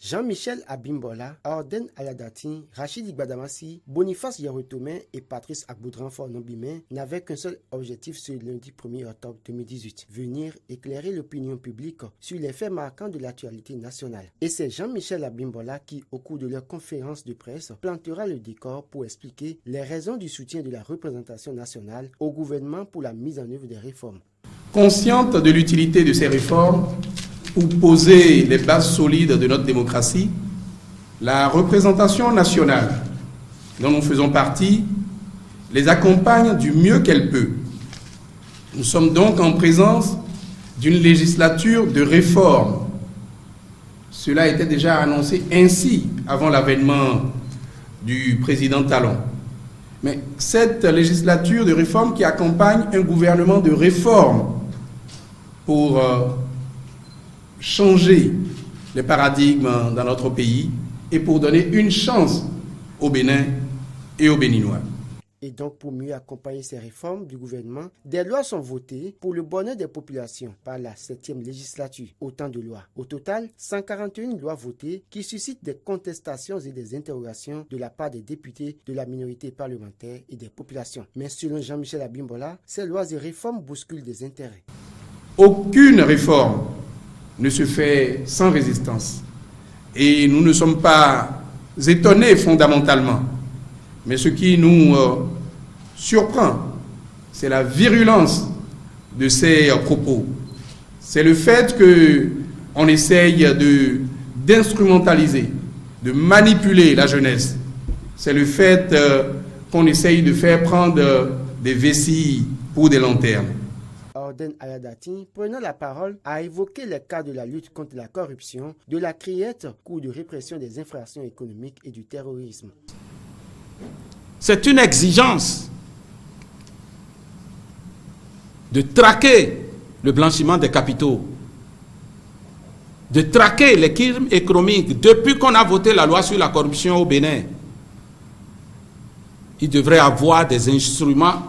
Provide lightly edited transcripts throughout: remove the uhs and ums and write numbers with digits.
Jean-Michel Abimbola, Orden Ayadati, Rachid Igbadamassi, Boniface Yaroutoumé et Patrice Agboudranfort-Nombimé n'avaient qu'un seul objectif ce lundi 1er octobre 2018, venir éclairer l'opinion publique sur les faits marquants de l'actualité nationale. Et c'est Jean-Michel Abimbola qui, au cours de leur conférence de presse, plantera le décor pour expliquer les raisons du soutien de la représentation nationale au gouvernement pour la mise en œuvre des réformes. Consciente de l'utilité de ces réformes pour poser les bases solides de notre démocratie, la représentation nationale, dont nous faisons partie, les accompagne du mieux qu'elle peut. Nous sommes donc en présence d'une législature de réforme. Cela était déjà annoncé ainsi avant l'avènement du président Talon. Mais cette législature de réforme qui accompagne un gouvernement de réforme pour changer les paradigmes dans notre pays et pour donner une chance au Bénin et aux Béninois. Et donc, pour mieux accompagner ces réformes du gouvernement, des lois sont votées pour le bonheur des populations par la 7e législature. Autant de lois. Au total, 141 lois votées qui suscitent des contestations et des interrogations de la part des députés de la minorité parlementaire et des populations. Mais selon Jean-Michel Abimbola, ces lois et réformes bousculent des intérêts. Aucune réforme ne se fait sans résistance. Et nous ne sommes pas étonnés fondamentalement. Mais ce qui nous surprend, c'est la virulence de ces propos. C'est le fait qu'on essaye d'instrumentaliser, de manipuler la jeunesse. C'est le fait qu'on essaye de faire prendre des vessies pour des lanternes. Orden Ayadati, prenant la parole, a évoqué les cas de la lutte contre la corruption, de la criette, cours de répression des infractions économiques et du terrorisme. C'est une exigence de traquer le blanchiment des capitaux, de traquer les crimes économiques. Depuis qu'on a voté la loi sur la corruption au Bénin, il devrait avoir des instruments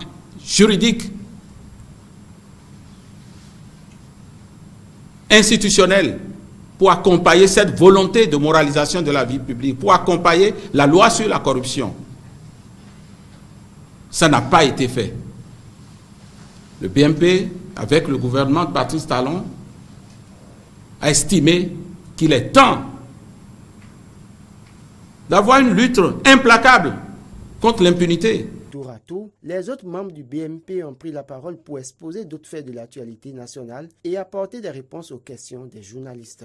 juridiques, institutionnels, pour accompagner cette volonté de moralisation de la vie publique, pour accompagner la loi sur la corruption. Ça n'a pas été fait. Le BNP, avec le gouvernement de Patrice Talon, a estimé qu'il est temps d'avoir une lutte implacable contre l'impunité. Tour à tour, les autres membres du BNP ont pris la parole pour exposer d'autres faits de l'actualité nationale et apporter des réponses aux questions des journalistes.